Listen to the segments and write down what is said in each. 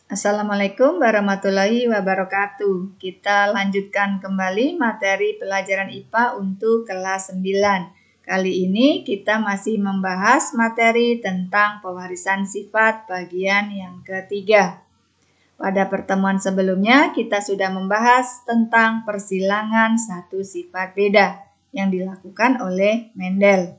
Assalamualaikum warahmatullahi wabarakatuh. Kita lanjutkan kembali materi pelajaran IPA untuk kelas 9. Kali ini kita masih membahas materi tentang pewarisan sifat bagian yang ketiga. Pada pertemuan sebelumnya kita sudah membahas tentang persilangan satu sifat beda yang dilakukan oleh Mendel.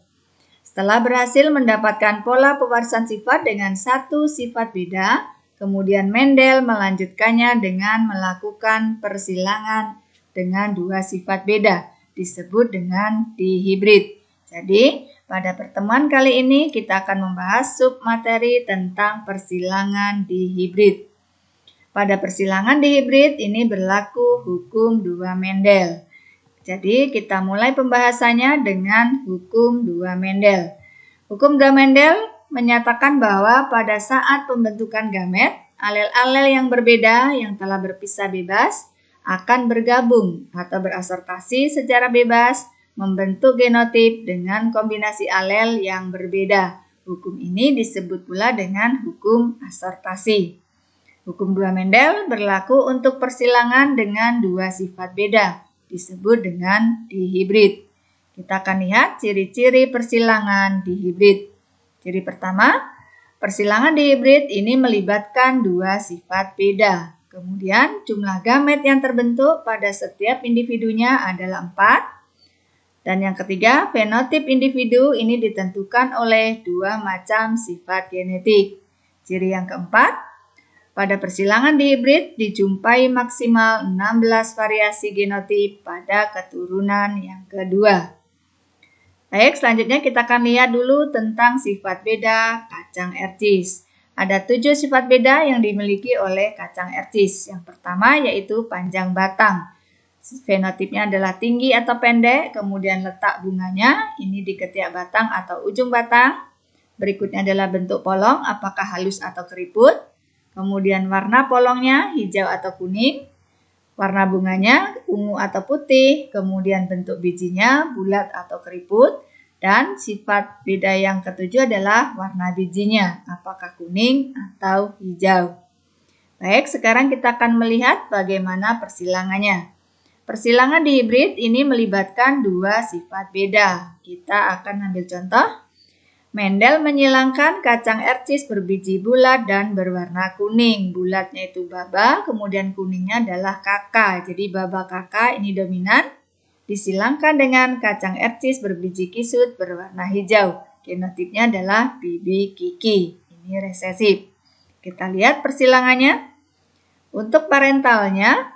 Setelah berhasil mendapatkan pola pewarisan sifat dengan satu sifat beda, kemudian Mendel melanjutkannya dengan melakukan persilangan dengan dua sifat beda, disebut dengan dihibrid. Jadi, pada pertemuan kali ini kita akan membahas submateri tentang persilangan dihibrid. Pada persilangan dihibrid ini berlaku hukum dua Mendel. Jadi, kita mulai pembahasannya dengan hukum dua Mendel. Hukum dua Mendel menyatakan bahwa pada saat pembentukan gamet, alel-alel yang berbeda yang telah berpisah bebas akan bergabung atau berasortasi secara bebas membentuk genotip dengan kombinasi alel yang berbeda. Hukum ini disebut pula dengan hukum asortasi. Hukum dua Mendel berlaku untuk persilangan dengan dua sifat beda, disebut dengan dihibrid. Kita akan lihat ciri-ciri persilangan dihibrid. Ciri pertama, persilangan dihibrid ini melibatkan dua sifat beda. Kemudian jumlah gamet yang terbentuk pada setiap individunya adalah 4. Dan yang ketiga, fenotip individu ini ditentukan oleh dua macam sifat genetik. Ciri yang keempat, pada persilangan dihibrid dijumpai maksimal 16 variasi genotip pada keturunan yang kedua. Baik, selanjutnya kita akan lihat dulu tentang sifat beda kacang ercis. Ada 7 sifat beda yang dimiliki oleh kacang ercis. Yang pertama yaitu panjang batang. Fenotipnya adalah tinggi atau pendek, kemudian letak bunganya, ini di ketiak batang atau ujung batang. Berikutnya adalah bentuk polong, apakah halus atau keriput. Kemudian warna polongnya hijau atau kuning. Warna bunganya ungu atau putih, kemudian bentuk bijinya bulat atau keriput, dan sifat beda yang ketujuh adalah warna bijinya, apakah kuning atau hijau. Baik, sekarang kita akan melihat bagaimana persilangannya. Persilangan dihibrid ini melibatkan dua sifat beda. Kita akan ambil contoh. Mendel menyilangkan kacang ercis berbiji bulat dan berwarna kuning. Bulatnya itu baba, kemudian kuningnya adalah kakak. Jadi baba kakak ini dominan. Disilangkan dengan kacang ercis berbiji kisut berwarna hijau. Genotipnya adalah bibi kiki. Ini resesif. Kita lihat persilangannya. Untuk parentalnya,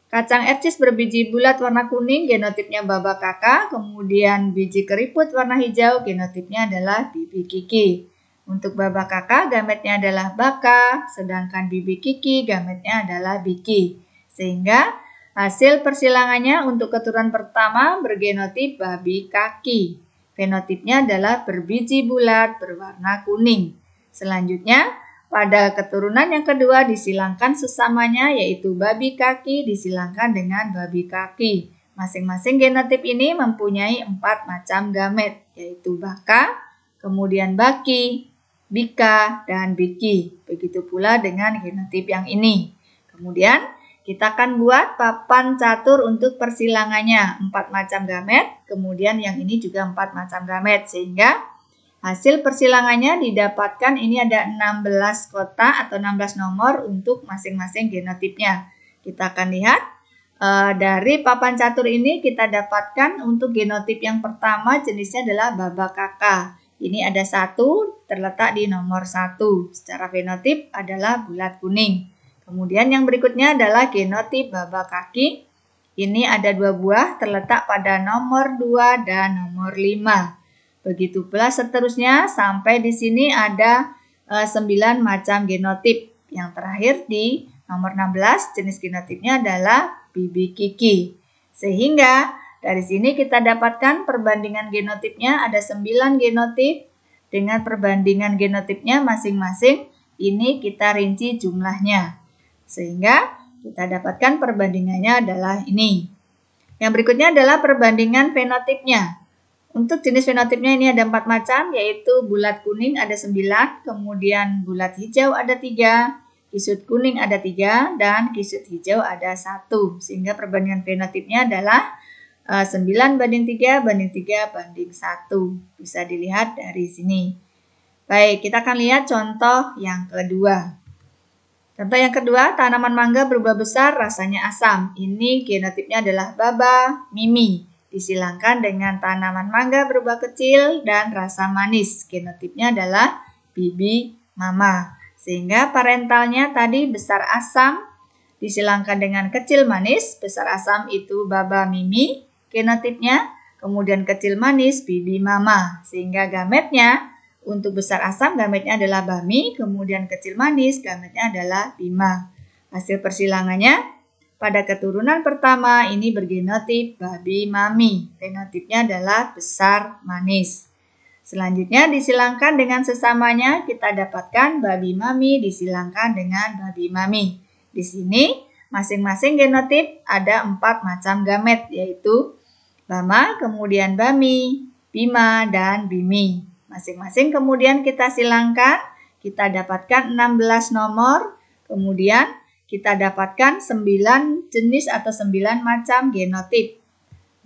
kacang ercis berbiji bulat warna kuning, genotipnya baba kakak, kemudian biji keriput warna hijau, genotipnya adalah bibi kiki. Untuk baba kakak, gametnya adalah baka, sedangkan bibi kiki, gametnya adalah biki. Sehingga hasil persilangannya untuk keturunan pertama bergenotip babi kaki. Fenotipnya adalah berbiji bulat berwarna kuning. Selanjutnya, pada keturunan yang kedua disilangkan sesamanya yaitu babi kaki disilangkan dengan babi kaki. Masing-masing genotip ini mempunyai 4 macam gamet yaitu baka, kemudian baki, bika, dan biki. Begitu pula dengan genotip yang ini. Kemudian kita akan buat papan catur untuk persilangannya. 4 macam gamet, kemudian yang ini juga 4 macam gamet sehingga hasil persilangannya didapatkan ini ada 16 kotak atau 16 nomor untuk masing-masing genotipnya. Kita akan lihat dari papan catur ini kita dapatkan untuk genotip yang pertama jenisnya adalah baba kakak. Ini ada 1 terletak di nomor 1. Secara fenotip adalah bulat kuning. Kemudian yang berikutnya adalah genotip baba kaki. Ini ada 2 buah terletak pada nomor 2 dan nomor 5. Begitu pula seterusnya sampai di sini ada 9 macam genotip. Yang terakhir di nomor 16 jenis genotipnya adalah bibi kiki. Sehingga dari sini kita dapatkan perbandingan genotipnya ada 9 genotip dengan perbandingan genotipnya masing-masing. Ini kita rinci jumlahnya. Sehingga kita dapatkan perbandingannya adalah ini. Yang berikutnya adalah perbandingan fenotipnya. Untuk jenis fenotipnya ini ada 4 macam, yaitu bulat kuning ada 9, kemudian bulat hijau ada 3, kisut kuning ada 3, dan kisut hijau ada 1. Sehingga perbandingan fenotipnya adalah 9 banding 3 banding 3 banding 1. Bisa dilihat dari sini. Baik, kita akan lihat contoh yang kedua. Contoh yang kedua, tanaman mangga berubah besar, rasanya asam. Ini genotipnya adalah Baba Mimi. Disilangkan dengan tanaman mangga berubah kecil dan rasa manis. Genotipnya adalah Bibi Mama. Sehingga parentalnya tadi besar asam disilangkan dengan kecil manis. Besar asam itu Baba Mimi genotipnya. Kemudian kecil manis Bibi Mama. Sehingga gametnya untuk besar asam gametnya adalah Bami, kemudian kecil manis gametnya adalah Bima. Hasil persilangannya pada keturunan pertama ini bergenotip Babi Mami. Fenotipnya adalah besar manis. Selanjutnya disilangkan dengan sesamanya kita dapatkan Babi Mami disilangkan dengan Babi Mami. Di sini masing-masing genotip ada 4 macam gamet yaitu Bama, kemudian Bami, Bima, dan Bimi. Masing-masing kemudian kita silangkan, kita dapatkan 16 nomor, kemudian kita dapatkan 9 jenis atau 9 macam genotip.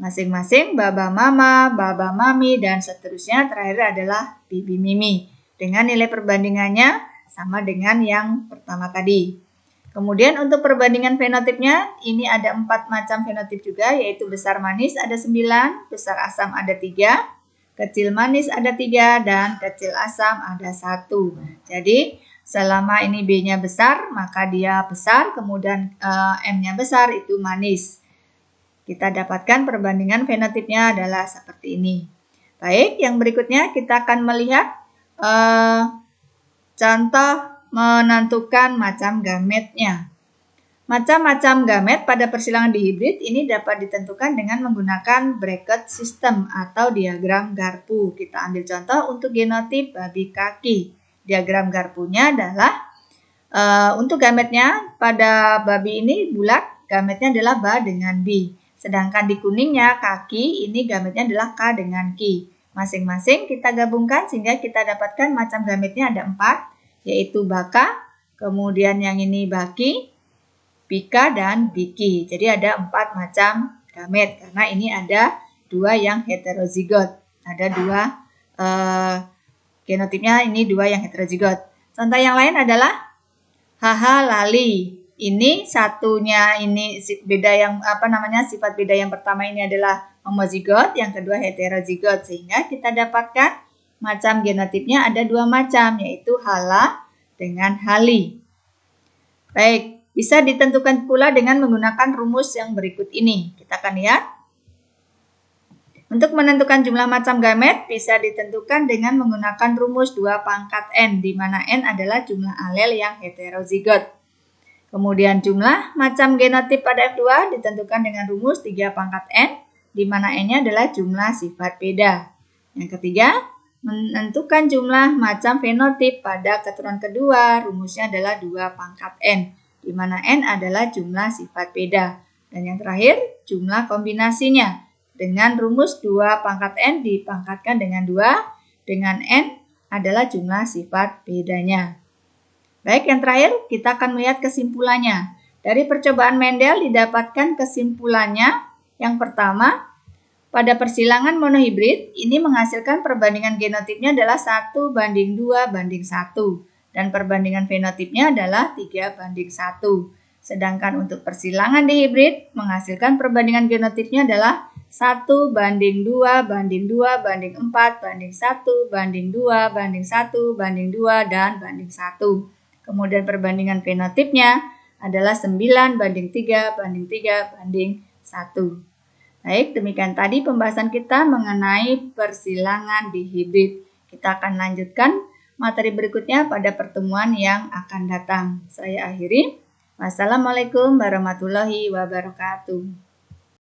Masing-masing Baba Mama, Baba Mami, dan seterusnya terakhir adalah Bibi Mimi. Dengan nilai perbandingannya sama dengan yang pertama tadi. Kemudian untuk perbandingan fenotipnya, ini ada 4 macam fenotip juga, yaitu besar manis ada 9, besar asam ada 3, kecil manis ada 3, dan kecil asam ada 1. Jadi selama ini B-nya besar, maka dia besar, kemudian M-nya besar itu manis. Kita dapatkan perbandingan fenotipnya adalah seperti ini. Baik, yang berikutnya kita akan melihat contoh menentukan macam gametnya. Macam-macam gamet pada persilangan dihibrid ini dapat ditentukan dengan menggunakan bracket system atau diagram garpu. Kita ambil contoh untuk genotip babi kaki. Diagram garpunya adalah untuk gametnya pada babi ini bulat, gametnya adalah ba dengan bi. Sedangkan di kuningnya kaki ini gametnya adalah k dengan ki. Masing-masing kita gabungkan sehingga kita dapatkan macam gametnya ada 4, yaitu baka, kemudian yang ini baki, Bika, dan Biki. Jadi ada 4 macam gamet karena ini ada 2 yang heterozigot. Ada 2 genotipnya ini 2 yang heterozigot. Contoh yang lain adalah haha lali. Ini satunya ini beda yang sifat beda yang pertama ini adalah homozigot, yang kedua heterozigot sehingga kita dapatkan macam genotipnya ada 2 macam yaitu hala dengan hali. Baik. Bisa ditentukan pula dengan menggunakan rumus yang berikut ini. Kita akan lihat. Untuk menentukan jumlah macam gamet bisa ditentukan dengan menggunakan rumus 2 pangkat N, di mana N adalah jumlah alel yang heterozigot. Kemudian jumlah macam genotip pada F2 ditentukan dengan rumus 3 pangkat N, di mana N-nya adalah jumlah sifat beda. Yang ketiga, menentukan jumlah macam fenotip pada keturunan kedua, rumusnya adalah 2 pangkat N. Di mana N adalah jumlah sifat beda. Dan yang terakhir, jumlah kombinasinya. Dengan rumus 2 pangkat N dipangkatkan dengan 2, dengan N adalah jumlah sifat bedanya. Baik, yang terakhir kita akan melihat kesimpulannya. Dari percobaan Mendel didapatkan kesimpulannya. Yang pertama, pada persilangan monohibrid, ini menghasilkan perbandingan genotipnya adalah 1 banding 2 banding 1. Dan perbandingan fenotipnya adalah 3 banding 1. Sedangkan untuk persilangan dihibrid menghasilkan perbandingan genotipnya adalah 1 banding 2 banding 2 banding 4 banding 1 banding 2 banding 1 banding 2 dan banding 1. Kemudian perbandingan fenotipnya adalah 9 banding 3 banding 3 banding 1. Baik, demikian tadi pembahasan kita mengenai persilangan dihibrid. Kita akan lanjutkan materi berikutnya pada pertemuan yang akan datang. Saya akhiri. Wassalamualaikum warahmatullahi wabarakatuh.